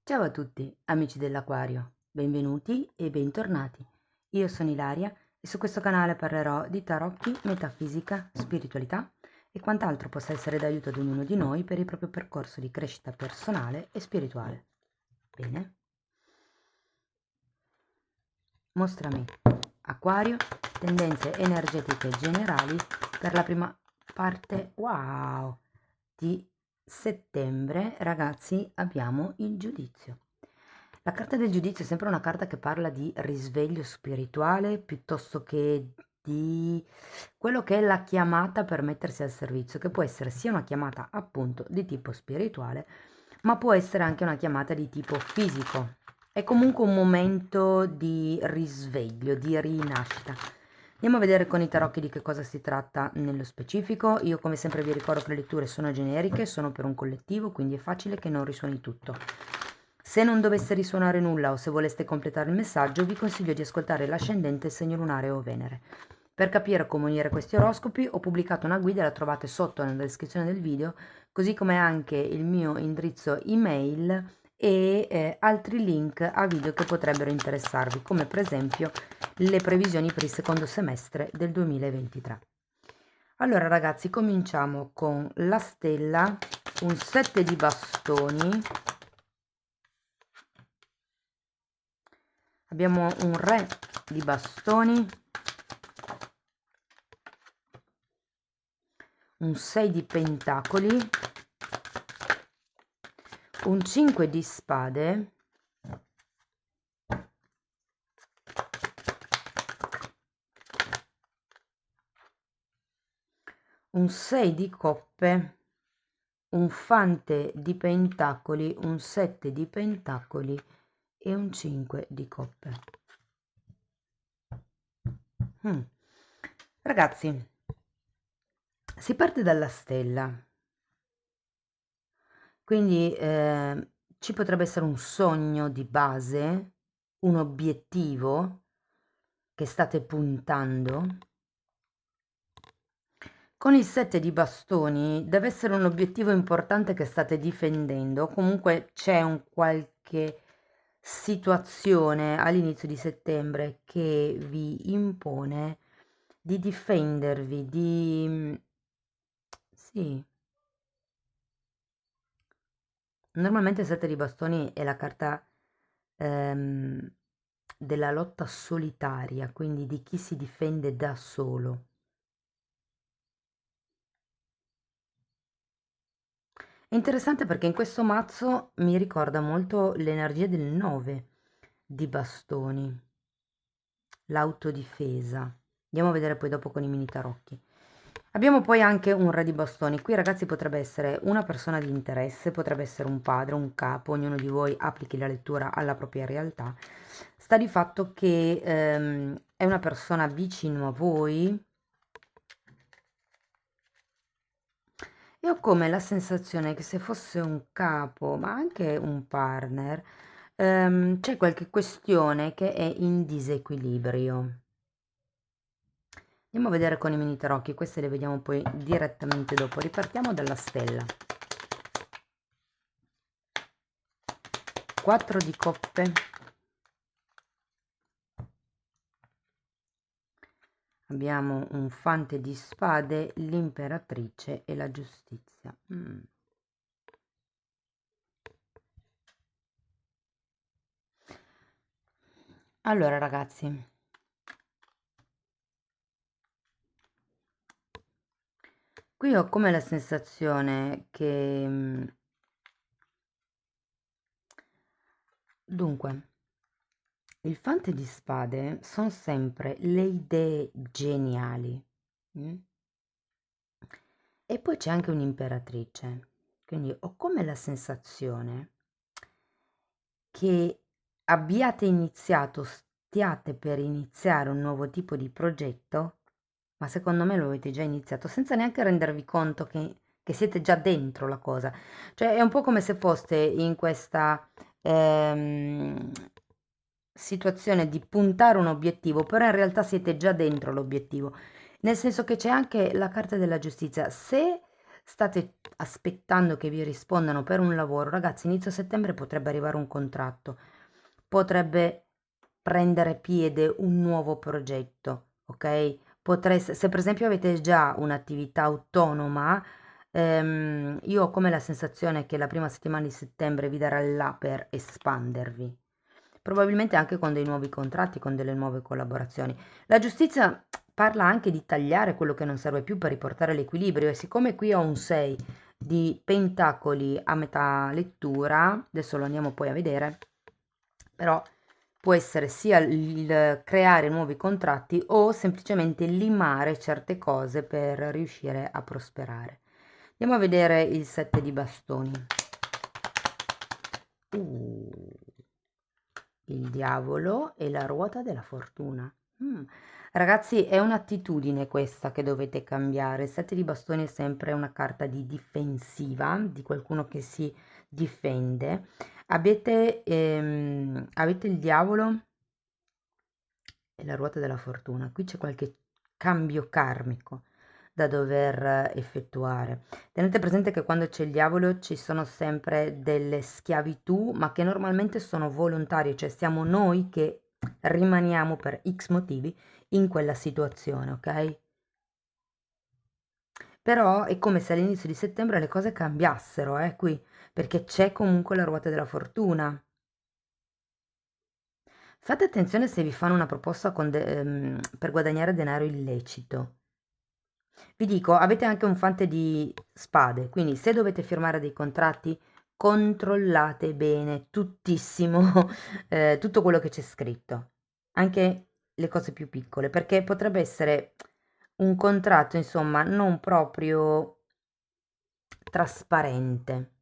Ciao a tutti, amici dell'Aquario, benvenuti e bentornati. Io sono Ilaria e su questo canale parlerò di tarocchi, metafisica, spiritualità e quant'altro possa essere d'aiuto ad ognuno di noi per il proprio percorso di crescita personale e spirituale. Bene? Mostrami, Acquario, tendenze energetiche generali per la prima parte, wow, di settembre. Ragazzi, abbiamo il giudizio. La carta del giudizio è sempre una carta che parla di risveglio spirituale piuttosto che di quello che è la chiamata per mettersi al servizio, che può essere sia una chiamata appunto di tipo spirituale, ma può essere anche una chiamata di tipo fisico. È comunque un momento di risveglio, di rinascita. Andiamo a vedere con i tarocchi di che cosa si tratta nello specifico. Io come sempre vi ricordo che le letture sono generiche, sono per un collettivo, quindi è facile che non risuoni tutto. Se non dovesse risuonare nulla o se voleste completare il messaggio, vi consiglio di ascoltare l'ascendente, il segno lunare o Venere. Per capire come unire questi oroscopi ho pubblicato una guida, la trovate sotto nella descrizione del video, così come anche il mio indirizzo email e altri link a video che potrebbero interessarvi, come per esempio le previsioni per il secondo semestre del 2023. Allora ragazzi, cominciamo con la stella, un 7 di bastoni, abbiamo un re di bastoni, un 6 di pentacoli, un 5 di spade, un 6 di coppe, un fante di pentacoli, un 7 di pentacoli e un 5 di coppe. Ragazzi, si parte dalla stella, quindi ci potrebbe essere un sogno di base, un obiettivo che state puntando. Con il 7 di bastoni deve essere un obiettivo importante che state difendendo, comunque c'è un qualche situazione all'inizio di settembre che vi impone di difendervi, di... sì. Normalmente il 7 di bastoni è la carta ehm, della lotta solitaria, quindi di chi si difende da solo. È interessante perché in questo mazzo mi ricorda molto l'energia del 9 di bastoni, l'autodifesa. Andiamo a vedere poi dopo con i mini tarocchi. Abbiamo poi anche un re di bastoni. Qui ragazzi potrebbe essere una persona di interesse, potrebbe essere un padre, un capo, ognuno di voi applichi la lettura alla propria realtà. Sta di fatto che è una persona vicino a voi e ho come la sensazione che se fosse un capo, ma anche un partner, c'è qualche questione che è in disequilibrio. Andiamo a vedere con i mini tarocchi, queste le vediamo poi direttamente dopo. Ripartiamo dalla stella. 4 di coppe. Abbiamo un fante di spade, l'imperatrice e la giustizia. Allora ragazzi, qui ho come la sensazione che dunque il fante di spade sono sempre le idee geniali. E poi c'è anche un'imperatrice, quindi ho come la sensazione che abbiate iniziato, stiate per iniziare un nuovo tipo di progetto, ma secondo me lo avete già iniziato senza neanche rendervi conto che siete già dentro la cosa. Cioè è un po' come se foste in questa situazione di puntare un obiettivo, però in realtà siete già dentro l'obiettivo. Nel senso che c'è anche la carta della giustizia. Se state aspettando che vi rispondano per un lavoro, ragazzi, inizio settembre potrebbe arrivare un contratto, potrebbe prendere piede un nuovo progetto, ok? Se per esempio avete già un'attività autonoma, io ho come la sensazione che la prima settimana di settembre vi darà là per espandervi, probabilmente anche con dei nuovi contratti, con delle nuove collaborazioni. La giustizia parla anche di tagliare quello che non serve più per riportare l'equilibrio e siccome qui ho un 6 di pentacoli a metà lettura, adesso lo andiamo poi a vedere, però può essere sia il creare nuovi contratti o semplicemente limare certe cose per riuscire a prosperare. Andiamo a vedere il 7 di bastoni. Il diavolo e la ruota della fortuna. Ragazzi, è un'attitudine questa che dovete cambiare. Il 7 di bastoni è sempre una carta di difensiva, di qualcuno che si difende. Avete il diavolo e la ruota della fortuna. Qui c'è qualche cambio karmico da dover effettuare. Tenete presente che quando c'è il diavolo ci sono sempre delle schiavitù, ma che normalmente sono volontarie, cioè siamo noi che rimaniamo per X motivi in quella situazione, ok? Però è come se all'inizio di settembre le cose cambiassero, qui, perché c'è comunque la ruota della fortuna. Fate attenzione se vi fanno una proposta per guadagnare denaro illecito. Vi dico, avete anche un fante di spade, quindi se dovete firmare dei contratti, controllate bene tuttissimo, tutto quello che c'è scritto, anche le cose più piccole, perché potrebbe essere un contratto, insomma, non proprio trasparente.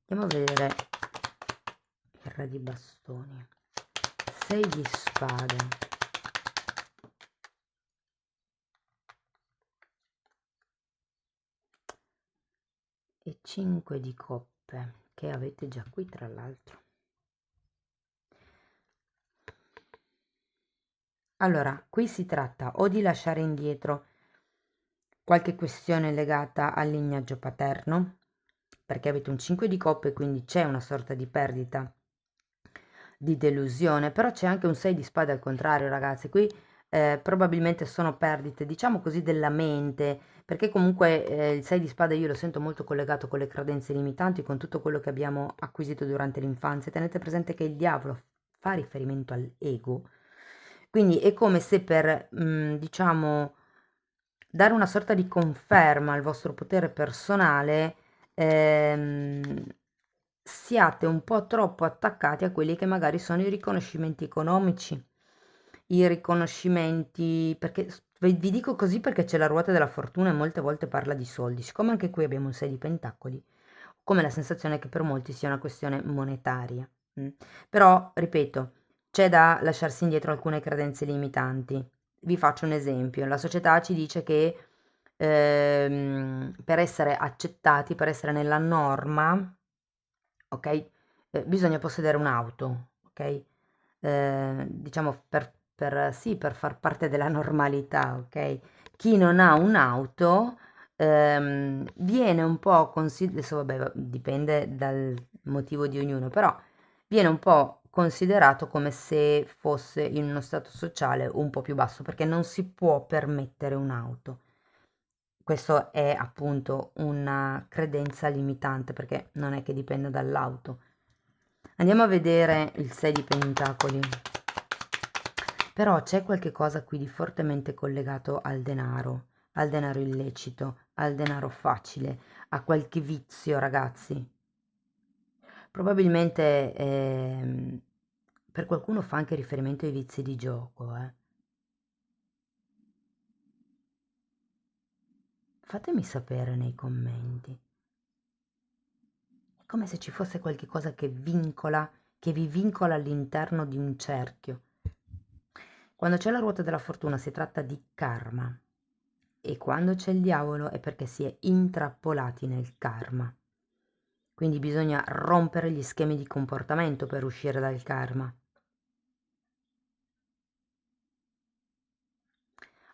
Andiamo a vedere il re di bastoni, 6 di spade. E 5 di coppe, che avete già qui tra l'altro. Allora, qui si tratta o di lasciare indietro qualche questione legata al lignaggio paterno, perché avete un 5 di coppe, quindi c'è una sorta di perdita, di delusione, però c'è anche un 6 di spade al contrario, ragazzi. Qui probabilmente sono perdite, diciamo così, della mente, perché comunque il 6 di spade io lo sento molto collegato con le credenze limitanti, con tutto quello che abbiamo acquisito durante l'infanzia. Tenete presente che il diavolo fa riferimento all'ego, quindi è come se per, diciamo, dare una sorta di conferma al vostro potere personale, siate un po' troppo attaccati a quelli che magari sono i riconoscimenti economici, i riconoscimenti, perché vi dico così perché c'è la ruota della fortuna e molte volte parla di soldi, siccome anche qui abbiamo un 6 di pentacoli, ho come la sensazione che per molti sia una questione monetaria. Però, ripeto, c'è da lasciarsi indietro alcune credenze limitanti. Vi faccio un esempio: la società ci dice che per essere accettati, per essere nella norma, ok, bisogna possedere un'auto, ok? Diciamo sì, per far parte della normalità, ok? Chi non ha un'auto viene un po' adesso vabbè, dipende dal motivo di ognuno, però viene un po' considerato come se fosse in uno stato sociale un po' più basso, perché non si può permettere un'auto. Questo è appunto una credenza limitante, perché non è che dipende dall'auto. Andiamo a vedere il 6 di pentacoli. Però c'è qualche cosa qui di fortemente collegato al denaro illecito, al denaro facile, a qualche vizio, ragazzi. Probabilmente per qualcuno fa anche riferimento ai vizi di gioco, Fatemi sapere nei commenti. È come se ci fosse qualche cosa che vincola, che vi vincola all'interno di un cerchio. Quando c'è la ruota della fortuna si tratta di karma e quando c'è il diavolo è perché si è intrappolati nel karma. quindi bisogna rompere gli schemi di comportamento per uscire dal karma.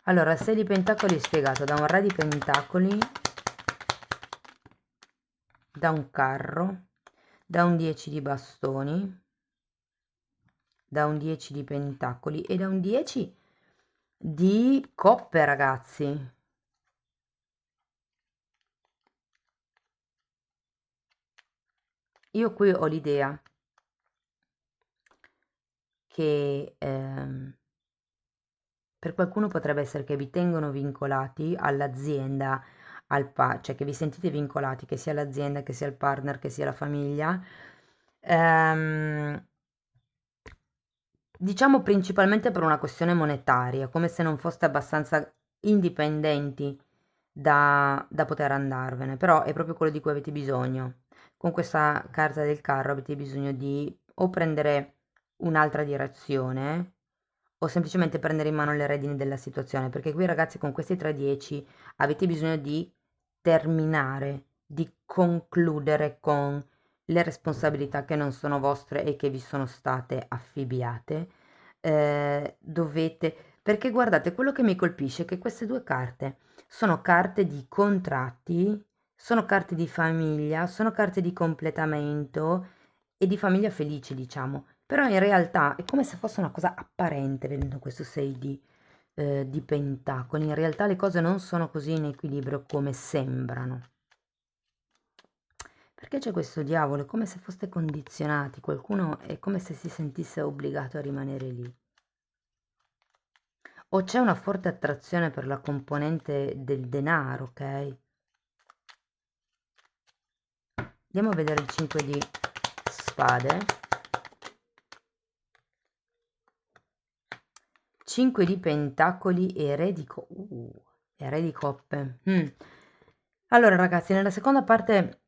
Allora, il 6 di pentacoli è spiegato da un re di pentacoli, da un carro, da un 10 di bastoni, da un 10 di pentacoli e da un 10 di coppe, ragazzi. Io qui ho l'idea che per qualcuno potrebbe essere che vi tengono vincolati all'azienda, cioè che vi sentite vincolati, che sia l'azienda, che sia il partner, che sia la famiglia. Diciamo principalmente per una questione monetaria, come se non foste abbastanza indipendenti da poter andarvene, però è proprio quello di cui avete bisogno. Con questa carta del carro avete bisogno di o prendere un'altra direzione o semplicemente prendere in mano le redini della situazione, perché qui ragazzi con questi 3-10 avete bisogno di terminare, di concludere con le responsabilità che non sono vostre e che vi sono state affibbiate. Dovete, perché guardate, quello che mi colpisce è che queste due carte sono carte di contratti, sono carte di famiglia, sono carte di completamento e di famiglia felice, diciamo. Però in realtà è come se fosse una cosa apparente vedendo questo 6 di pentacoli. In realtà le cose non sono così in equilibrio come sembrano. Perché c'è questo diavolo? È come se foste condizionati, qualcuno è come se si sentisse obbligato a rimanere lì. O c'è una forte attrazione per la componente del denaro, ok? Andiamo a vedere il 5 di spade. 5 di pentacoli e re di coppe. Allora ragazzi, nella seconda parte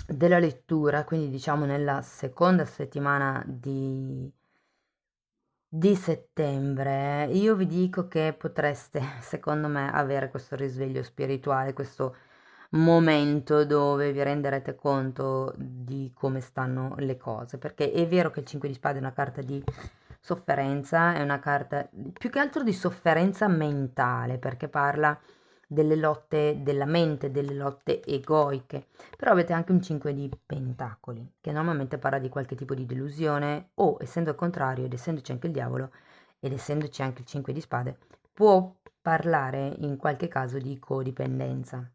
della lettura, quindi diciamo nella seconda settimana di settembre, io vi dico che potreste, secondo me, avere questo risveglio spirituale, questo momento dove vi renderete conto di come stanno le cose, perché è vero che il 5 di spade è una carta di sofferenza, è una carta più che altro di sofferenza mentale, perché parla delle lotte della mente, delle lotte egoiche, però avete anche un 5 di pentacoli, che normalmente parla di qualche tipo di delusione, o essendo il contrario, ed essendoci anche il diavolo, ed essendoci anche il 5 di spade, può parlare in qualche caso di codipendenza.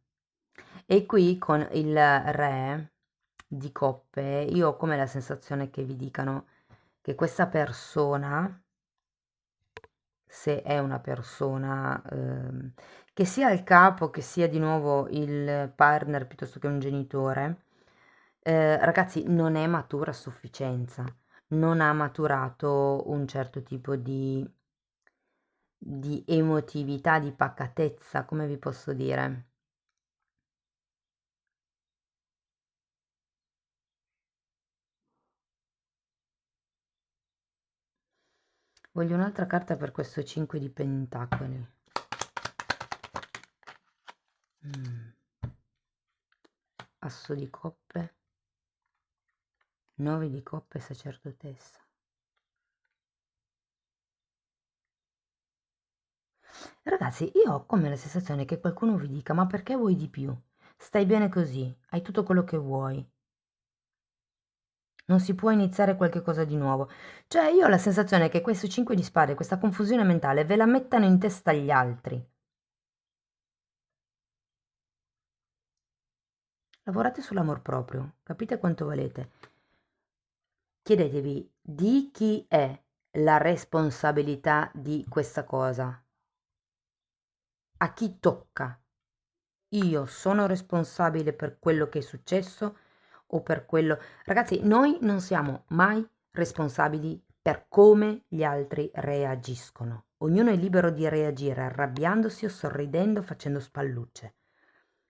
E qui con il re di coppe, io ho come la sensazione che vi dicano che questa persona, se è una persona, che sia il capo, che sia di nuovo il partner piuttosto che un genitore, ragazzi, non è matura a sufficienza, non ha maturato un certo tipo di emotività, di pacatezza, come vi posso dire? Voglio un'altra carta per questo 5 di pentacoli. Mm. Asso di coppe, 9 di coppe, sacerdotessa. Ragazzi, io ho come la sensazione che qualcuno vi dica, ma perché vuoi di più? Stai bene così, hai tutto quello che vuoi. Non si può iniziare qualche cosa di nuovo. Cioè, io ho la sensazione che questo 5 di spade, questa confusione mentale, ve la mettano in testa gli altri. Lavorate sull'amor proprio, capite quanto valete. Chiedetevi di chi è la responsabilità di questa cosa. A chi tocca? Io sono responsabile per quello che è successo o per quello... Ragazzi, noi non siamo mai responsabili per come gli altri reagiscono. Ognuno è libero di reagire arrabbiandosi o sorridendo, facendo spallucce.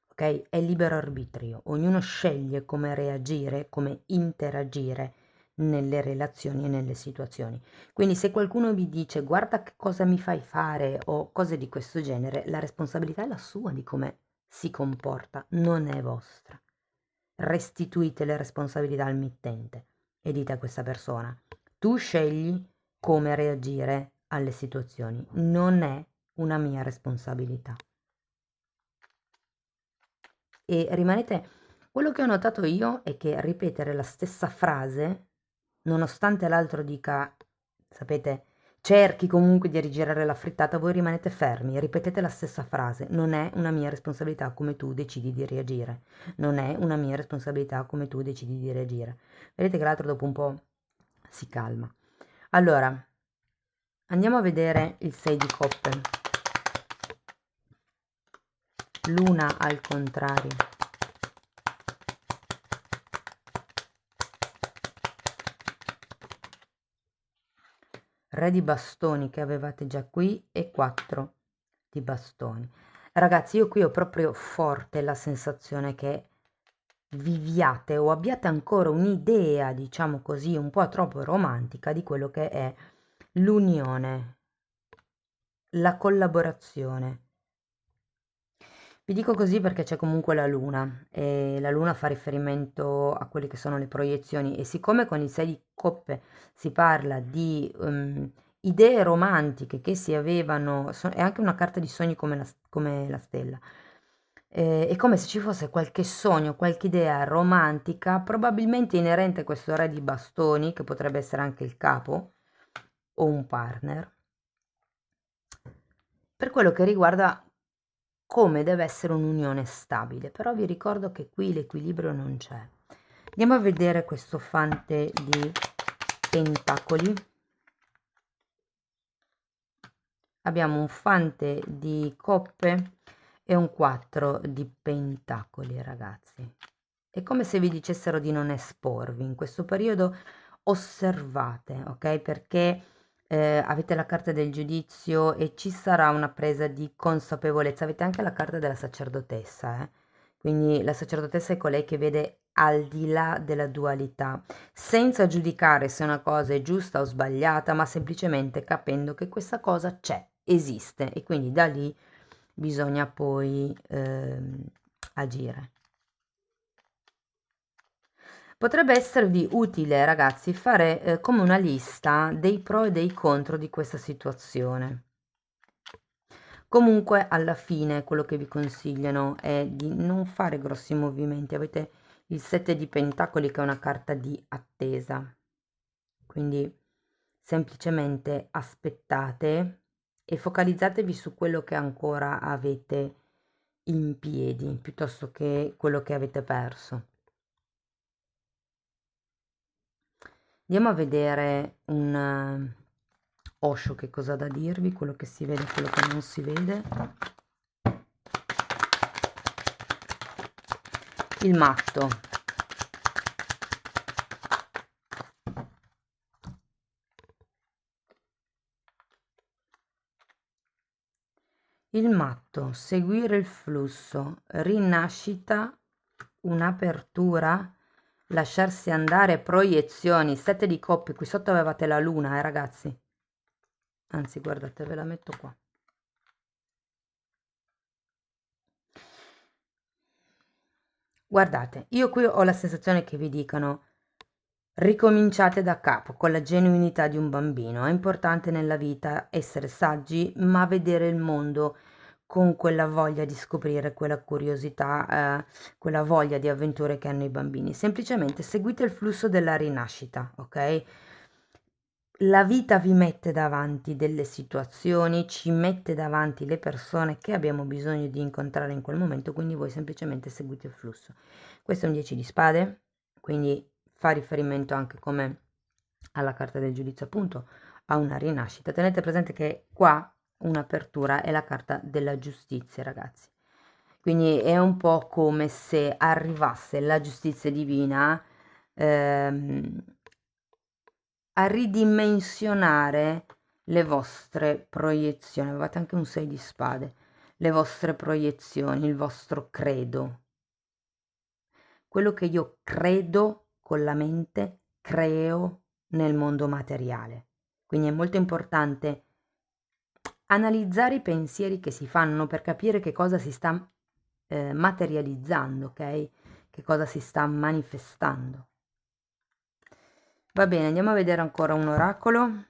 Ok? È libero arbitrio. Ognuno sceglie come reagire, come interagire nelle relazioni e nelle situazioni. Quindi se qualcuno vi dice guarda che cosa mi fai fare o cose di questo genere, la responsabilità è la sua di come si comporta, non è vostra. restituite le responsabilità al mittente e dite a questa persona: tu scegli come reagire alle situazioni, non è una mia responsabilità. E rimanete, quello che ho notato io è che ripetere la stessa frase, nonostante l'altro dica, sapete, cerchi comunque di rigirare la frittata, voi rimanete fermi, ripetete la stessa frase, non è una mia responsabilità come tu decidi di reagire, non è una mia responsabilità come tu decidi di reagire. Vedete che l'altro dopo un po' si calma. Allora, andiamo a vedere il 6 di coppe, luna al contrario. Re di bastoni che avevate già qui e 4 di bastoni. Ragazzi, io qui ho proprio forte la sensazione che viviate o abbiate ancora un'idea, diciamo così, un po' troppo romantica di quello che è l'unione, la collaborazione. Vi dico così perché c'è comunque la luna e la luna fa riferimento a quelle che sono le proiezioni e siccome con il 6 di coppe si parla di idee romantiche che si avevano, è anche una carta di sogni come la stella, è come se ci fosse qualche sogno, qualche idea romantica, probabilmente inerente a questo re di bastoni, che potrebbe essere anche il capo o un partner, per quello che riguarda come deve essere un'unione stabile, però vi ricordo che qui l'equilibrio non c'è. Andiamo a vedere questo fante di pentacoli. Abbiamo un fante di coppe e un 4 di pentacoli, ragazzi. È come se vi dicessero di non esporvi in questo periodo, osservate, ok? Perché avete la carta del giudizio e ci sarà una presa di consapevolezza. Avete anche la carta della sacerdotessa, quindi la sacerdotessa è colei che vede al di là della dualità, senza giudicare se una cosa è giusta o sbagliata, ma semplicemente capendo che questa cosa c'è, esiste e quindi da lì bisogna poi agire. Potrebbe esservi utile, ragazzi, fare come una lista dei pro e dei contro di questa situazione. Comunque, alla fine, quello che vi consigliano è di non fare grossi movimenti. Avete il 7 di pentacoli che è una carta di attesa. Quindi semplicemente aspettate e focalizzatevi su quello che ancora avete in piedi, piuttosto che quello che avete perso. Andiamo a vedere un Osho che cosa ha da dirvi, quello che si vede e quello che non si vede. Il matto. Il matto, seguire il flusso, rinascita, un'apertura, lasciarsi andare, proiezioni, 7 di coppe, qui sotto avevate la luna, ragazzi. Anzi, guardate, ve la metto qua. Guardate, io qui ho la sensazione che vi dicano ricominciate da capo con la genuinità di un bambino. È importante nella vita essere saggi, ma vedere il mondo con quella voglia di scoprire, quella curiosità, quella voglia di avventure che hanno i bambini. Semplicemente seguite il flusso della rinascita, ok? La vita vi mette davanti delle situazioni, ci mette davanti le persone che abbiamo bisogno di incontrare in quel momento, quindi voi semplicemente seguite il flusso. Questo è un 10 di spade, quindi fa riferimento anche come alla carta del giudizio, appunto, a una rinascita. Tenete presente che qua un'apertura è la carta della giustizia, ragazzi. Quindi è un po' come se arrivasse la giustizia divina a ridimensionare le vostre proiezioni. Avevate anche un 6 di spade, le vostre proiezioni, il vostro credo. Quello che io credo con la mente, creo nel mondo materiale. Quindi è molto importante analizzare i pensieri che si fanno per capire che cosa si sta materializzando, ok? che cosa si sta manifestando. Va bene, andiamo a vedere ancora un oracolo.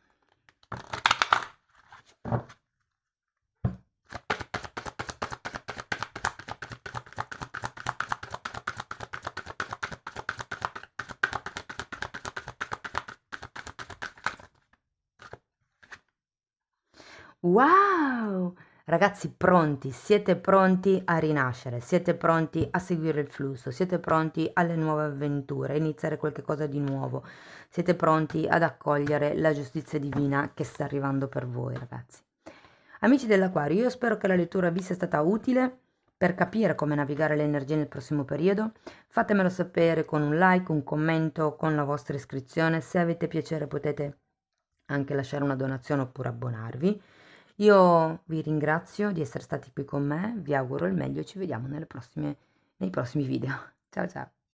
Wow! Ragazzi, pronti, siete pronti a rinascere, siete pronti a seguire il flusso, siete pronti alle nuove avventure, a iniziare qualcosa di nuovo, siete pronti ad accogliere la giustizia divina che sta arrivando per voi, ragazzi. Amici dell'Acquario, io spero che la lettura vi sia stata utile per capire come navigare le energie nel prossimo periodo. Fatemelo sapere con un like, un commento, con la vostra iscrizione. Se avete piacere potete anche lasciare una donazione oppure abbonarvi. Io vi ringrazio di essere stati qui con me, vi auguro il meglio e ci vediamo nei prossimi video. Ciao ciao!